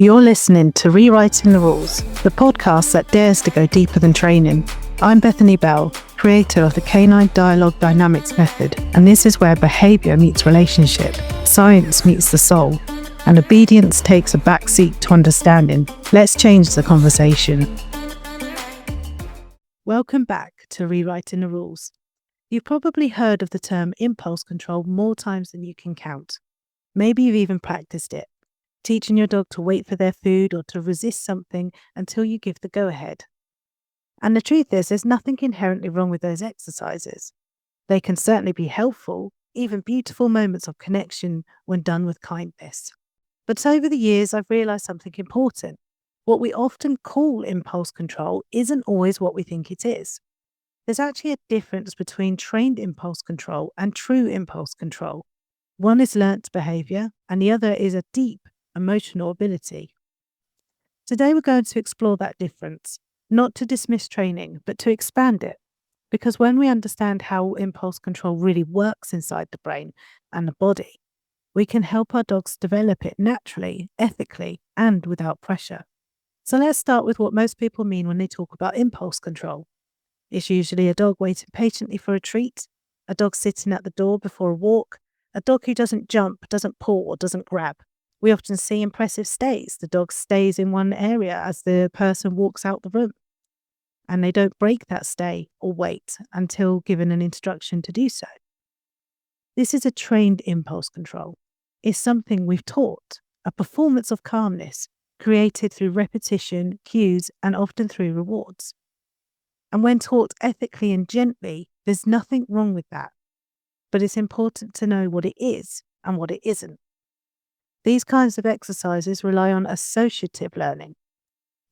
You're listening to Rewriting the Rules, the podcast that dares to go deeper than training. I'm Bethany Bell, creator of the Canine Dialogue Dynamics Method, and this is where behaviour meets relationship, science meets the soul, and obedience takes a backseat to understanding. Let's change the conversation. Welcome back to Rewriting the Rules. You've probably heard of the term impulse control more times than you can count. Maybe you've even practiced it, teaching your dog to wait for their food or to resist something until you give the go-ahead. And the truth is, there's nothing inherently wrong with those exercises. They can certainly be helpful, even beautiful moments of connection when done with kindness. But over the years, I've realised something important. What we often call impulse control isn't always what we think it is. There's actually a difference between trained impulse control and true impulse control. One is learnt behaviour, and the other is a deep emotional ability. Today we're going to explore that difference, not to dismiss training, but to expand it. Because when we understand how impulse control really works inside the brain and the body, we can help our dogs develop it naturally, ethically, and without pressure. So let's start with what most people mean when they talk about impulse control. It's usually a dog waiting patiently for a treat, a dog sitting at the door before a walk, a dog who doesn't jump, doesn't paw, or doesn't grab. We often see impressive stays. The dog stays in one area as the person walks out the room, and they don't break that stay or wait until given an instruction to do so. This is a trained impulse control. It's something we've taught, a performance of calmness created through repetition, cues, and often through rewards. And when taught ethically and gently, there's nothing wrong with that. But it's important to know what it is and what it isn't. These kinds of exercises rely on associative learning.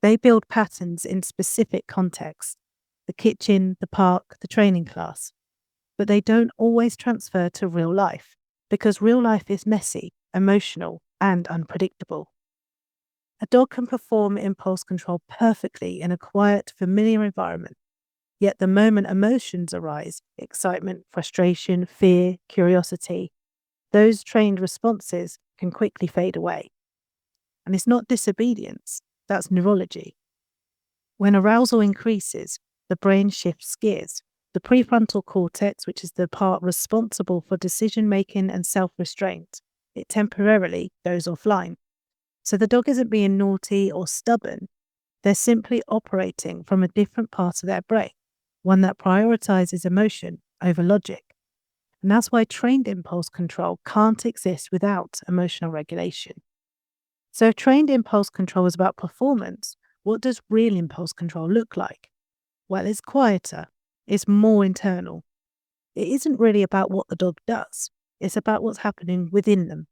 They build patterns in specific contexts, the kitchen, the park, the training class. But they don't always transfer to real life, because real life is messy, emotional, and unpredictable. A dog can perform impulse control perfectly in a quiet, familiar environment. Yet the moment emotions arise, excitement, frustration, fear, curiosity, those trained responses can quickly fade away. And it's not disobedience, that's neurology. When arousal increases, the brain shifts gears. The prefrontal cortex, which is the part responsible for decision-making and self-restraint, it temporarily goes offline. So the dog isn't being naughty or stubborn, they're simply operating from a different part of their brain, one that prioritizes emotion over logic. And that's why trained impulse control can't exist without emotional regulation. So if trained impulse control is about performance, what does real impulse control look like? Well, it's quieter. It's more internal. It isn't really about what the dog does. It's about what's happening within them.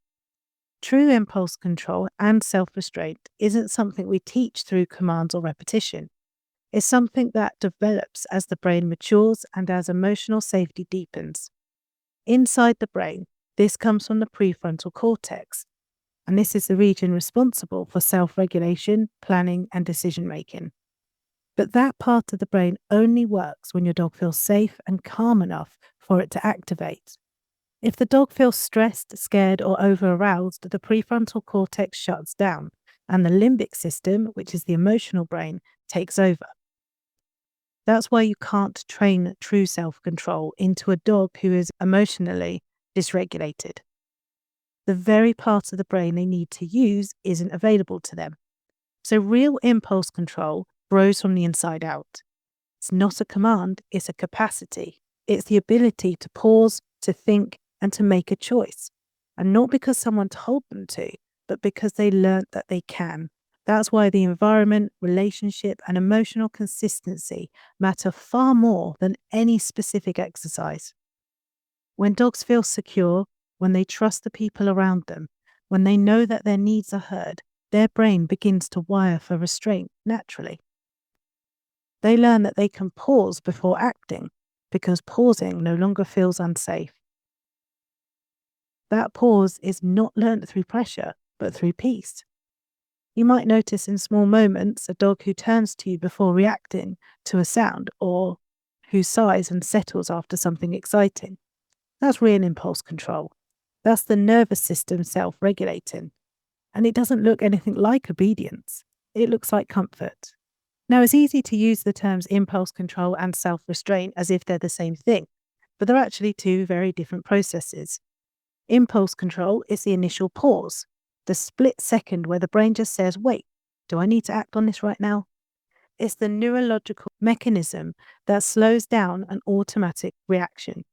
True impulse control and self-restraint isn't something we teach through commands or repetition. It's something that develops as the brain matures and as emotional safety deepens. Inside the brain, this comes from the prefrontal cortex, and this is the region responsible for self-regulation, planning, and decision-making. But that part of the brain only works when your dog feels safe and calm enough for it to activate. If the dog feels stressed, scared, or over-aroused, the prefrontal cortex shuts down, and the limbic system, which is the emotional brain, takes over. That's why you can't train true self-control into a dog who is emotionally dysregulated. The very part of the brain they need to use isn't available to them. So real impulse control grows from the inside out. It's not a command, it's a capacity. It's the ability to pause, to think, and to make a choice. And not because someone told them to, but because they learnt that they can. That's why the environment, relationship, and emotional consistency matter far more than any specific exercise. When dogs feel secure, when they trust the people around them, when they know that their needs are heard, their brain begins to wire for restraint naturally. They learn that they can pause before acting, because pausing no longer feels unsafe. That pause is not learnt through pressure, but through peace. You might notice in small moments a dog who turns to you before reacting to a sound, or who sighs and settles after something exciting. That's real impulse control. That's the nervous system self-regulating. and it doesn't look anything like obedience. It looks like comfort. Now, it's easy to use the terms impulse control and self-restraint as if they're the same thing, but they're actually two very different processes. Impulse control is the initial pause, the split second where the brain just says, wait, do I need to act on this right now? It's the neurological mechanism that slows down an automatic reaction.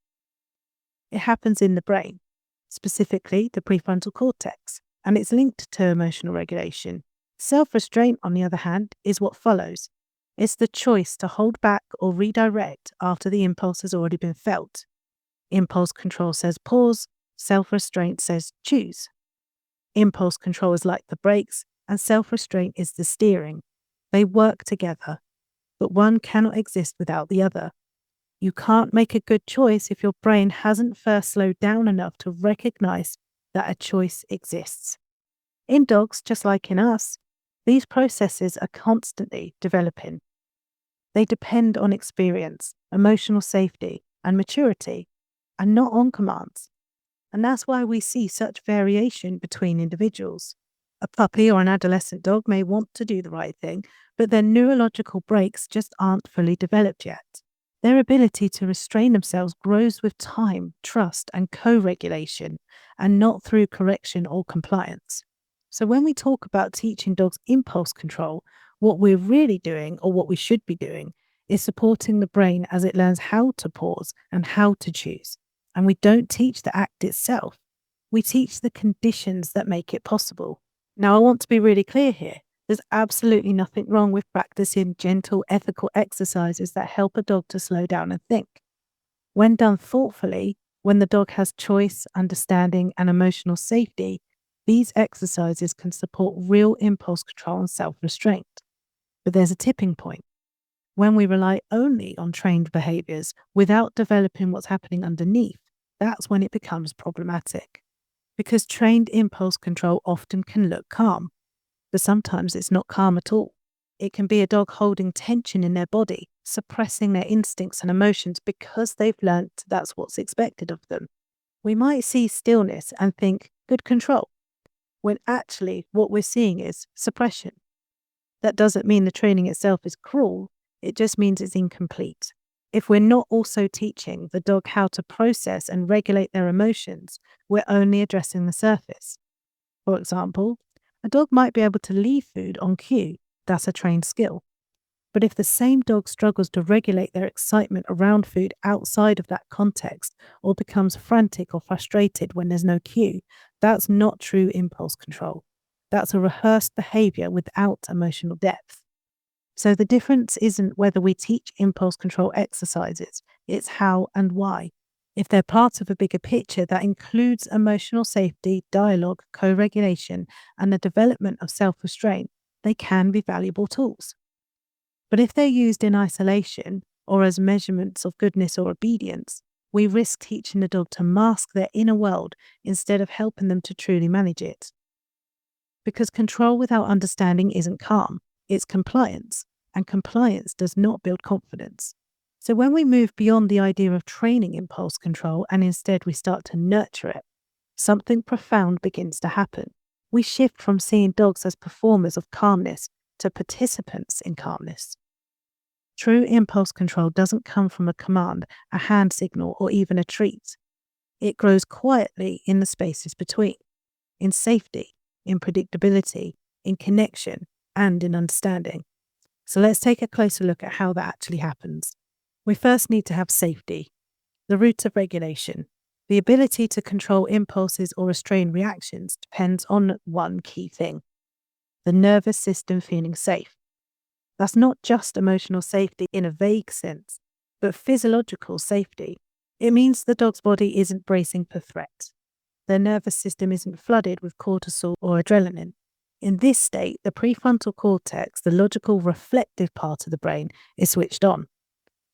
It happens in the brain, specifically the prefrontal cortex, and it's linked to emotional regulation. Self-restraint, on the other hand, is what follows. It's the choice to hold back or redirect after the impulse has already been felt. Impulse control says pause, self-restraint says choose. Impulse control is like the brakes, and self-restraint is the steering. They work together, but one cannot exist without the other. You can't make a good choice if your brain hasn't first slowed down enough to recognize that a choice exists. In dogs, just like in us, these processes are constantly developing. They depend on experience, emotional safety, and maturity, and not on commands. And that's why we see such variation between individuals. A puppy or an adolescent dog may want to do the right thing, but their neurological brakes just aren't fully developed yet. Their ability to restrain themselves grows with time, trust, and co-regulation, and not through correction or compliance. So when we talk about teaching dogs impulse control, what we're really doing, or what we should be doing, is supporting the brain as it learns how to pause and how to choose. And we don't teach the act itself. We teach the conditions that make it possible. Now, I want to be really clear here. There's absolutely nothing wrong with practicing gentle, ethical exercises that help a dog to slow down and think. When done thoughtfully, when the dog has choice, understanding, and emotional safety, these exercises can support real impulse control and self-restraint. But there's a tipping point. When we rely only on trained behaviours without developing what's happening underneath, that's when it becomes problematic. Because trained impulse control often can look calm, but sometimes it's not calm at all. It can be a dog holding tension in their body, suppressing their instincts and emotions because they've learnt that's what's expected of them. We might see stillness and think, good control, when actually what we're seeing is suppression. That doesn't mean the training itself is cruel, it just means it's incomplete. If we're not also teaching the dog how to process and regulate their emotions, we're only addressing the surface. For example, a dog might be able to leave food on cue. That's a trained skill. But if the same dog struggles to regulate their excitement around food outside of that context, or becomes frantic or frustrated when there's no cue, that's not true impulse control. That's a rehearsed behaviour without emotional depth. So the difference isn't whether we teach impulse control exercises, it's how and why. If they're part of a bigger picture that includes emotional safety, dialogue, co-regulation, and the development of self-restraint, they can be valuable tools. But if they're used in isolation or as measurements of goodness or obedience, we risk teaching the dog to mask their inner world instead of helping them to truly manage it. Because control without understanding isn't calm, it's compliance, and compliance does not build confidence. So when we move beyond the idea of training impulse control and instead we start to nurture it, something profound begins to happen. We shift from seeing dogs as performers of calmness to participants in calmness. True impulse control doesn't come from a command, a hand signal, or even a treat. It grows quietly in the spaces between, in safety, in predictability, in connection, and in understanding. So let's take a closer look at how that actually happens. We first need to have safety, the root of regulation. The ability to control impulses or restrain reactions depends on one key thing: the nervous system feeling safe. That's not just emotional safety in a vague sense, but physiological safety. It means the dog's body isn't bracing for threat. Their nervous system isn't flooded with cortisol or adrenaline. In this state, the prefrontal cortex, the logical reflective part of the brain, is switched on.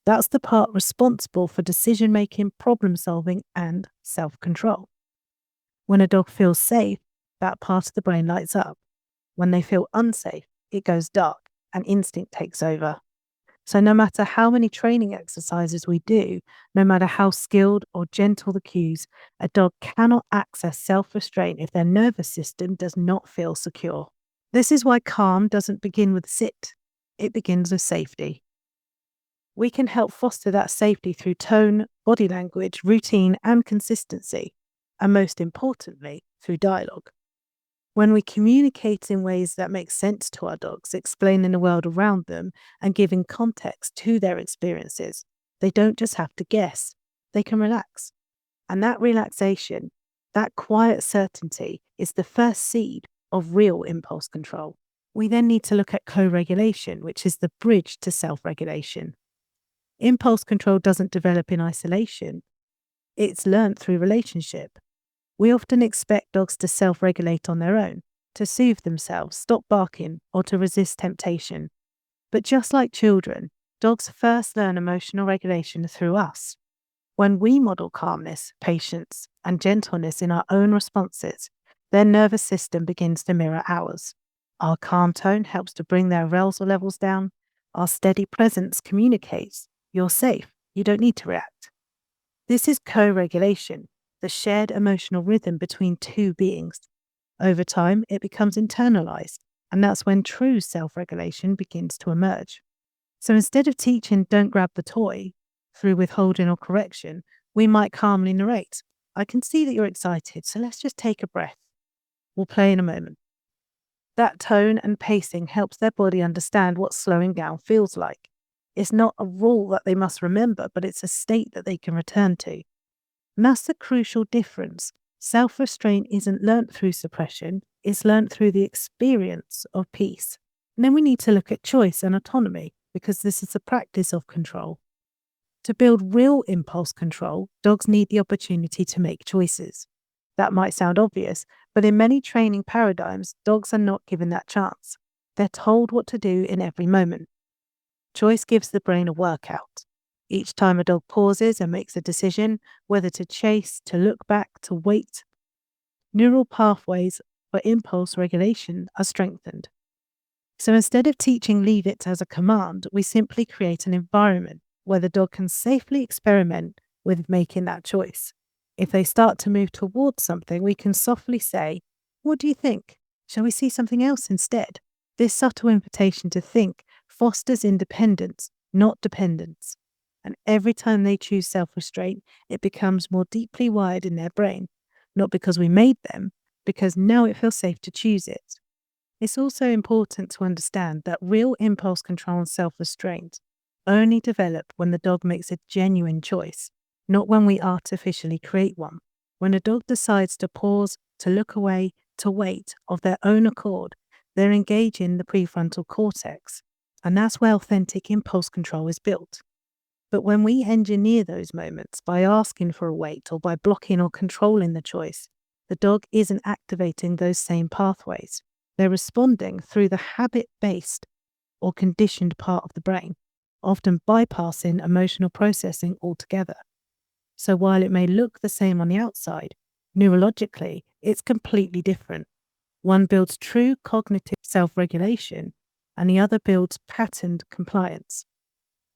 That's the part responsible for decision-making, problem-solving, and self-control. When a dog feels safe, that part of the brain lights up. When they feel unsafe, it goes dark and instinct takes over. So no matter how many training exercises we do, no matter how skilled or gentle the cues, a dog cannot access self-restraint if their nervous system does not feel secure. This is why calm doesn't begin with sit. It begins with safety. We can help foster that safety through tone, body language, routine, and consistency, and most importantly, through dialogue. When we communicate in ways that make sense to our dogs, explaining the world around them and giving context to their experiences, they don't just have to guess, they can relax. And that relaxation, that quiet certainty, is the first seed of real impulse control. We then need to look at co-regulation, which is the bridge to self-regulation. Impulse control doesn't develop in isolation. It's learned through relationship. We often expect dogs to self-regulate on their own, to soothe themselves, stop barking, or to resist temptation. But just like children, dogs first learn emotional regulation through us. When we model calmness, patience, and gentleness in our own responses, their nervous system begins to mirror ours. Our calm tone helps to bring their arousal levels down. Our steady presence communicates, "You're safe, you don't need to react." This is co-regulation, the shared emotional rhythm between two beings. Over time, it becomes internalized, and that's when true self-regulation begins to emerge. So instead of teaching "don't grab the toy" through withholding or correction, we might calmly narrate, "I can see that you're excited, so let's just take a breath. We'll play in a moment." That tone and pacing helps their body understand what slowing down feels like. It's not a rule that they must remember, but it's a state that they can return to. And that's the crucial difference. Self-restraint isn't learnt through suppression, it's learnt through the experience of peace. And then we need to look at choice and autonomy, because this is the practice of control. To build real impulse control, dogs need the opportunity to make choices. That might sound obvious, but in many training paradigms, dogs are not given that chance. They're told what to do in every moment. Choice gives the brain a workout. Each time a dog pauses and makes a decision, whether to chase, to look back, to wait, neural pathways for impulse regulation are strengthened. So instead of teaching "leave it" as a command, we simply create an environment where the dog can safely experiment with making that choice. If they start to move towards something, we can softly say, "What do you think? Shall we see something else instead?" This subtle invitation to think fosters independence, not dependence. And every time they choose self-restraint, it becomes more deeply wired in their brain, not because we made them, because now it feels safe to choose it. It's also important to understand that real impulse control and self-restraint only develop when the dog makes a genuine choice, not when we artificially create one. When a dog decides to pause, to look away, to wait of their own accord, they're engaging the prefrontal cortex, and that's where authentic impulse control is built. But when we engineer those moments by asking for a wait or by blocking or controlling the choice, the dog isn't activating those same pathways. They're responding through the habit-based or conditioned part of the brain, often bypassing emotional processing altogether. So while it may look the same on the outside, neurologically, it's completely different. One builds true cognitive self-regulation, and the other builds patterned compliance.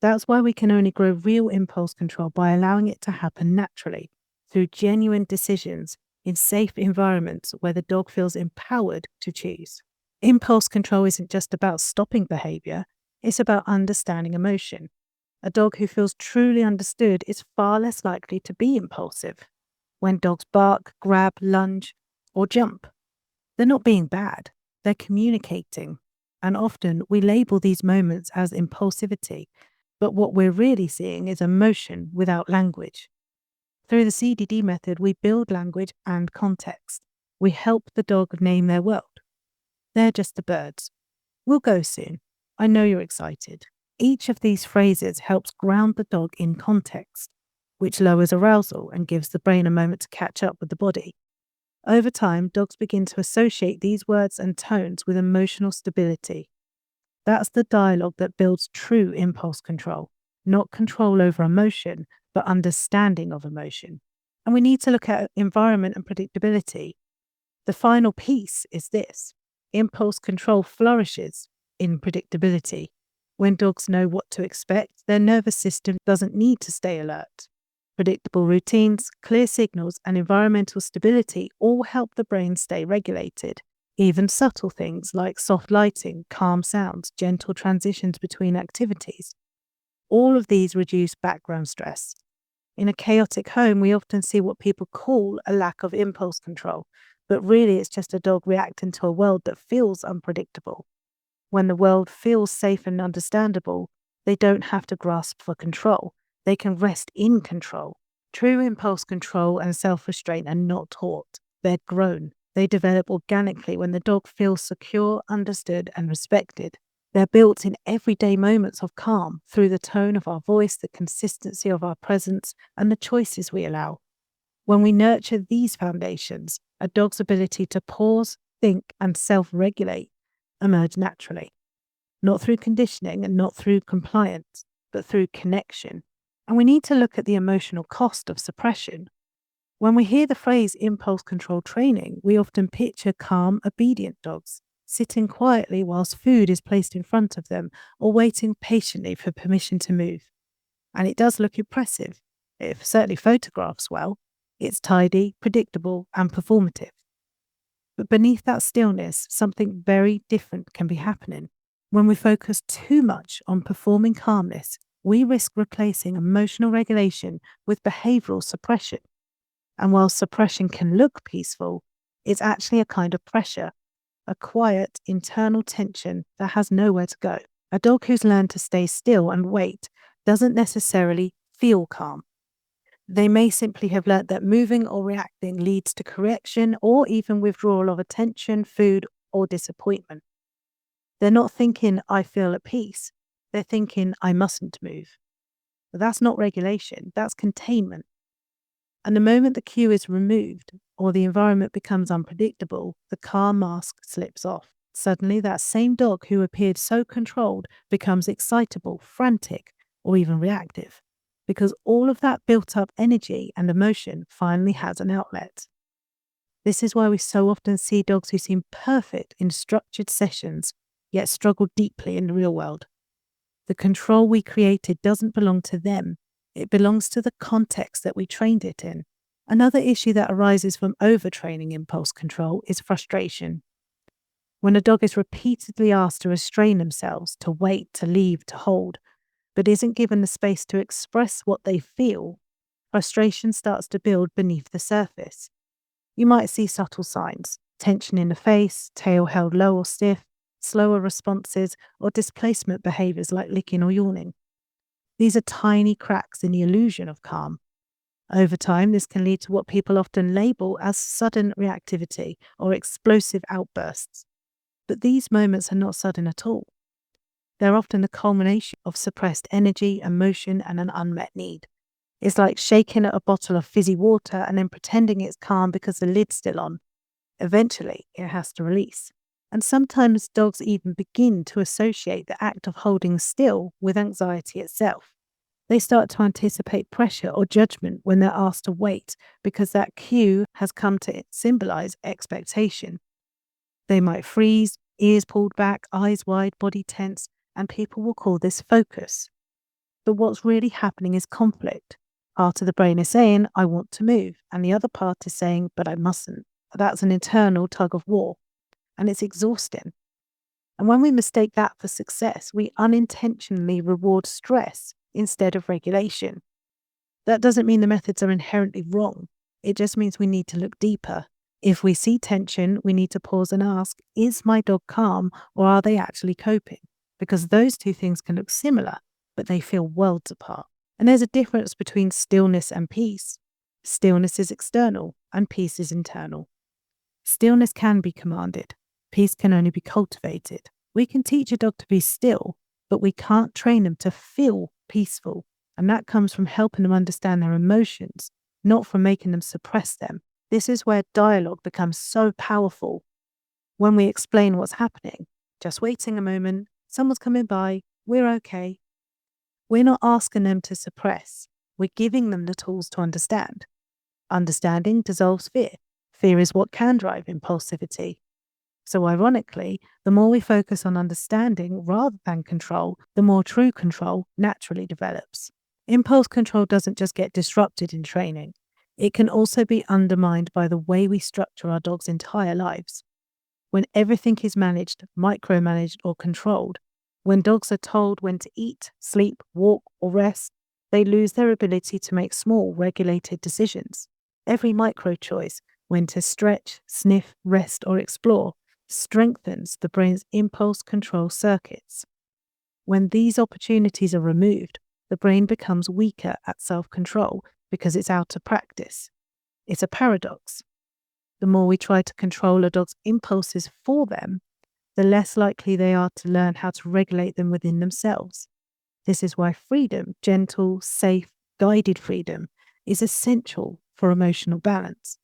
That's why we can only grow real impulse control by allowing it to happen naturally, through genuine decisions in safe environments where the dog feels empowered to choose. Impulse control isn't just about stopping behaviour, it's about understanding emotion. A dog who feels truly understood is far less likely to be impulsive. When dogs bark, grab, lunge, or jump, they're not being bad, they're communicating. And often we label these moments as impulsivity, but what we're really seeing is emotion without language. Through the CDD method, we build language and context. We help the dog name their world. "They're just the birds. We'll go soon. I know you're excited." Each of these phrases helps ground the dog in context, which lowers arousal and gives the brain a moment to catch up with the body. Over time, dogs begin to associate these words and tones with emotional stability. That's the dialogue that builds true impulse control, not control over emotion, but understanding of emotion. And we need to look at environment and predictability. The final piece is this: impulse control flourishes in predictability. When dogs know what to expect, their nervous system doesn't need to stay alert. Predictable routines, clear signals, and environmental stability all help the brain stay regulated. Even subtle things like soft lighting, calm sounds, gentle transitions between activities, all of these reduce background stress. In a chaotic home, we often see what people call a lack of impulse control, but really it's just a dog reacting to a world that feels unpredictable. When the world feels safe and understandable, they don't have to grasp for control. They can rest in control. True impulse control and self-restraint are not taught. They're grown. They develop organically when the dog feels secure, understood, and respected. They're built in everyday moments of calm through the tone of our voice, the consistency of our presence, and the choices we allow. When we nurture these foundations, a dog's ability to pause, think, and self-regulate emerge naturally. Not through conditioning and not through compliance, but through connection. And we need to look at the emotional cost of suppression. When we hear the phrase impulse control training, we often picture calm, obedient dogs, sitting quietly whilst food is placed in front of them or waiting patiently for permission to move. And it does look impressive. It certainly photographs well. It's tidy, predictable, and performative. But beneath that stillness, something very different can be happening. When we focus too much on performing calmness, we risk replacing emotional regulation with behavioral suppression. And while suppression can look peaceful, it's actually a kind of pressure, a quiet internal tension that has nowhere to go. A dog who's learned to stay still and wait doesn't necessarily feel calm. They may simply have learnt that moving or reacting leads to correction or even withdrawal of attention, food, or disappointment. They're not thinking, I feel at peace. They're thinking, I mustn't move. But that's not regulation, that's containment. And the moment the cue is removed or the environment becomes unpredictable, the calm mask slips off. Suddenly, that same dog who appeared so controlled becomes excitable, frantic, or even reactive, because all of that built up energy and emotion finally has an outlet. This is why we so often see dogs who seem perfect in structured sessions, yet struggle deeply in the real world. The control we created doesn't belong to them. It belongs to the context that we trained it in. Another issue that arises from overtraining impulse control is frustration. When a dog is repeatedly asked to restrain themselves, to wait, to leave, to hold, but isn't given the space to express what they feel, frustration starts to build beneath the surface. You might see subtle signs: tension in the face, tail held low or stiff, slower responses, or displacement behaviours like licking or yawning. These are tiny cracks in the illusion of calm. Over time, this can lead to what people often label as sudden reactivity or explosive outbursts. But these moments are not sudden at all. They're often the culmination of suppressed energy, emotion, and an unmet need. It's like shaking a bottle of fizzy water and then pretending it's calm because the lid's still on. Eventually, it has to release. And sometimes dogs even begin to associate the act of holding still with anxiety itself. They start to anticipate pressure or judgment when they're asked to wait because that cue has come to symbolize expectation. They might freeze, ears pulled back, eyes wide, body tense, and people will call this focus. But what's really happening is conflict. Part of the brain is saying, I want to move, and the other part is saying, but I mustn't. That's an internal tug of war, and it's exhausting. And when we mistake that for success, we unintentionally reward stress instead of regulation. That doesn't mean the methods are inherently wrong. It just means we need to look deeper. If we see tension, we need to pause and ask, is my dog calm or are they actually coping? Because those two things can look similar, but they feel worlds apart. And there's a difference between stillness and peace. Stillness is external and peace is internal. Stillness can be commanded. Peace can only be cultivated. We can teach a dog to be still, but we can't train them to feel peaceful. And that comes from helping them understand their emotions, not from making them suppress them. This is where dialogue becomes so powerful. When we explain what's happening, just waiting a moment, someone's coming by, we're okay. We're not asking them to suppress. We're giving them the tools to understand. Understanding dissolves fear. Fear is what can drive impulsivity. So ironically, the more we focus on understanding rather than control, the more true control naturally develops. Impulse control doesn't just get disrupted in training. It can also be undermined by the way we structure our dog's entire lives. When everything is managed, micromanaged, or controlled, when dogs are told when to eat, sleep, walk, or rest, they lose their ability to make small, regulated decisions. Every micro choice, when to stretch, sniff, rest, or explore, strengthens the brain's impulse control circuits. When these opportunities are removed, the brain becomes weaker at self-control because it's out of practice. It's a paradox. The more we try to control a dog's impulses for them, the less likely they are to learn how to regulate them within themselves. This is why freedom, gentle, safe, guided freedom, is essential for emotional balance.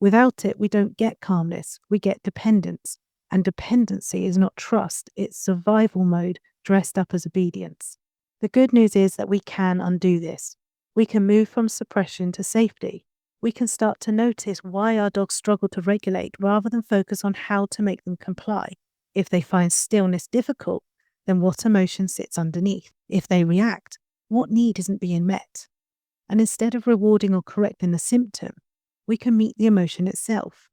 Without it, we don't get calmness, we get dependence. And dependency is not trust, it's survival mode dressed up as obedience. The good news is that we can undo this. We can move from suppression to safety. We can start to notice why our dogs struggle to regulate rather than focus on how to make them comply. If they find stillness difficult, then what emotion sits underneath? If they react, what need isn't being met? And instead of rewarding or correcting the symptom, we can meet the emotion itself.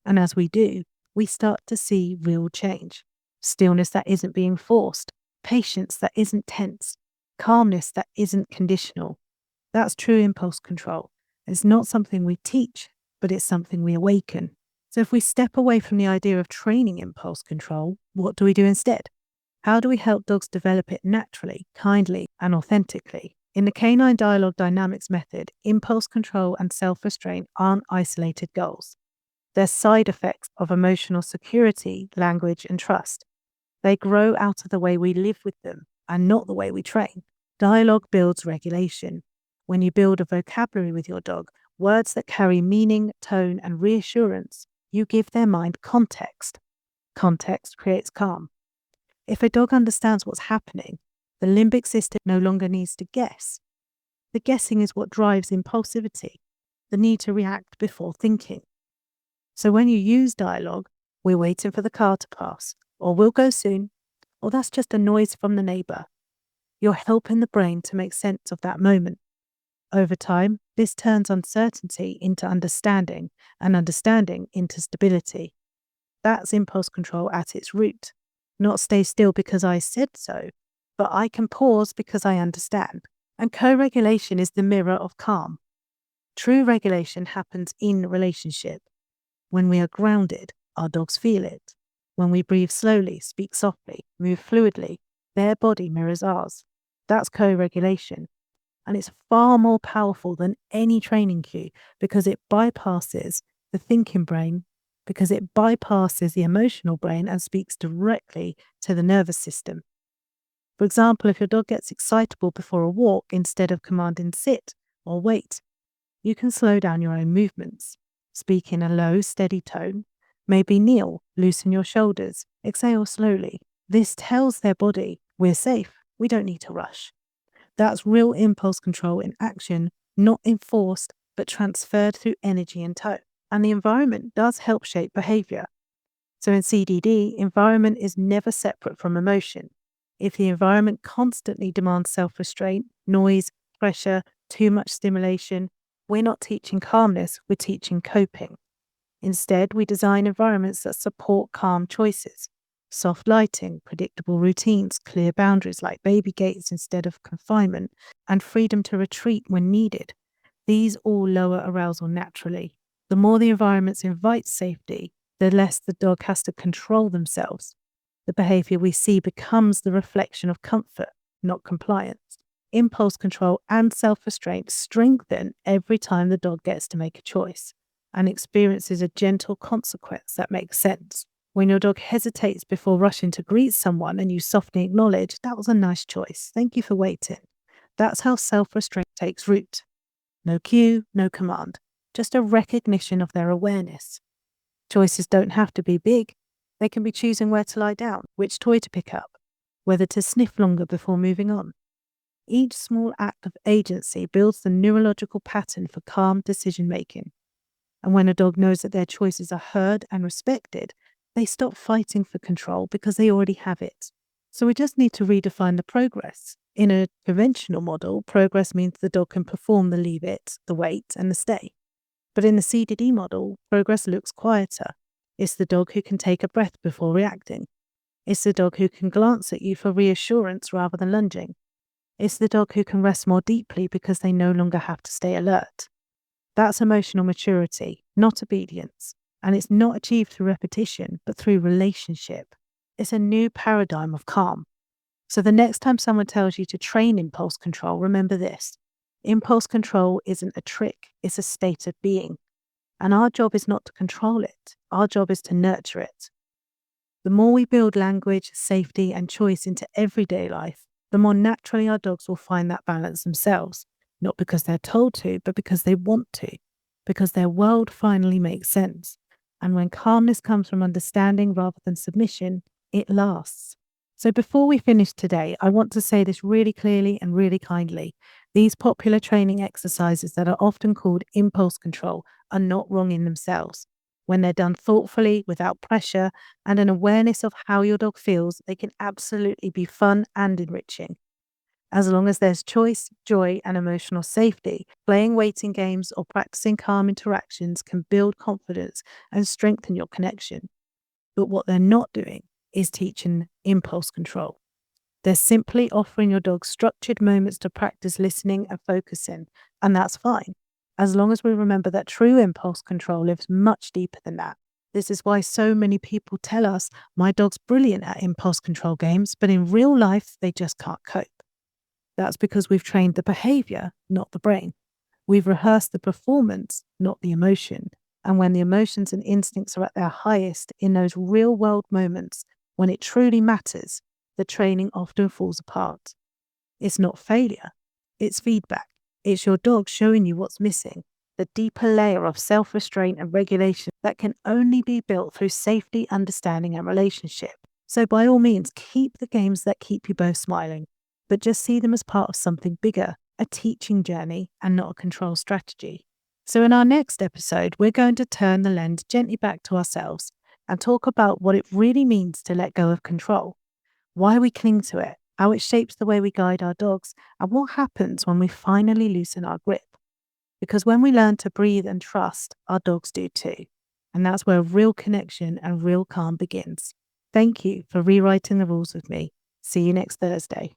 And as we do, we start to see real change. Stillness that isn't being forced, patience that isn't tense, calmness that isn't conditional. That's true impulse control. It's not something we teach, but it's something we awaken. So if we step away from the idea of training impulse control, what do we do instead? How do we help dogs develop it naturally, kindly, and authentically? In the Canine Dialogue Dynamics Method, impulse control and self-restraint aren't isolated goals. They're side effects of emotional security, language, and trust. They grow out of the way we live with them and not the way we train. Dialogue builds regulation. When you build a vocabulary with your dog, words that carry meaning, tone, and reassurance, you give their mind context. Context creates calm. If a dog understands what's happening, the limbic system no longer needs to guess. The guessing is what drives impulsivity, the need to react before thinking. So when you use dialogue, we're waiting for the car to pass, or we'll go soon, or that's just a noise from the neighbour. You're helping the brain to make sense of that moment. Over time, this turns uncertainty into understanding and understanding into stability. That's impulse control at its root. Not stay still because I said so, but I can pause because I understand. And co-regulation is the mirror of calm. True regulation happens in relationship. When we are grounded, our dogs feel it. When we breathe slowly, speak softly, move fluidly, their body mirrors ours. That's co-regulation. And it's far more powerful than any training cue because it bypasses the thinking brain, because it bypasses the emotional brain and speaks directly to the nervous system. For example, if your dog gets excitable before a walk instead of commanding sit or wait, you can slow down your own movements. Speak in a low, steady tone. Maybe kneel, loosen your shoulders, exhale slowly. This tells their body, we're safe, we don't need to rush. That's real impulse control in action, not enforced, but transferred through energy and tone. And the environment does help shape behaviour. So in CDD, environment is never separate from emotion. If the environment constantly demands self-restraint, noise, pressure, too much stimulation, we're not teaching calmness, we're teaching coping. Instead, we design environments that support calm choices. Soft lighting, predictable routines, clear boundaries like baby gates instead of confinement, and freedom to retreat when needed. These all lower arousal naturally. The more the environments invite safety, the less the dog has to control themselves. The behaviour we see becomes the reflection of comfort, not compliance. Impulse control and self-restraint strengthen every time the dog gets to make a choice and experiences a gentle consequence that makes sense. When your dog hesitates before rushing to greet someone and you softly acknowledge, that was a nice choice, thank you for waiting. That's how self-restraint takes root. No cue, no command, just a recognition of their awareness. Choices don't have to be big. They can be choosing where to lie down, which toy to pick up, whether to sniff longer before moving on. Each small act of agency builds the neurological pattern for calm decision-making. And when a dog knows that their choices are heard and respected, They stop fighting for control because they already have it. So we just need to redefine the progress. In a conventional model, progress means the dog can perform the leave it, the wait, and the stay. But in the CDD model, progress looks quieter. It's the dog who can take a breath before reacting. It's the dog who can glance at you for reassurance rather than lunging. It's the dog who can rest more deeply because they no longer have to stay alert. That's emotional maturity, not obedience. And it's not achieved through repetition, but through relationship. It's a new paradigm of calm. So the next time someone tells you to train impulse control, remember this. Impulse control isn't a trick, it's a state of being. And our job is not to control it. Our job is to nurture it. The more we build language, safety, and choice into everyday life, the more naturally our dogs will find that balance themselves. Not because they're told to, but because they want to. Because their world finally makes sense. And when calmness comes from understanding rather than submission, it lasts. So before we finish today, I want to say this really clearly and really kindly. These popular training exercises that are often called impulse control are not wrong in themselves. When they're done thoughtfully, without pressure, and an awareness of how your dog feels, they can absolutely be fun and enriching. As long as there's choice, joy, and emotional safety, playing waiting games or practicing calm interactions can build confidence and strengthen your connection. But what they're not doing is teaching impulse control. They're simply offering your dog structured moments to practice listening and focusing, and that's fine, as long as we remember that true impulse control lives much deeper than that. This is why so many people tell us, my dog's brilliant at impulse control games, but in real life, they just can't cope. That's because we've trained the behaviour, not the brain. We've rehearsed the performance, not the emotion. And when the emotions and instincts are at their highest in those real world moments, when it truly matters, the training often falls apart. It's not failure, it's feedback. It's your dog showing you what's missing, the deeper layer of self-restraint and regulation that can only be built through safety, understanding, and relationship. So by all means, keep the games that keep you both smiling, but just see them as part of something bigger, a teaching journey and not a control strategy. So in our next episode, we're going to turn the lens gently back to ourselves and talk about what it really means to let go of control, why we cling to it, how it shapes the way we guide our dogs, and what happens when we finally loosen our grip. Because when we learn to breathe and trust, our dogs do too. And that's where real connection and real calm begins. Thank you for rewriting the rules with me. See you next Thursday.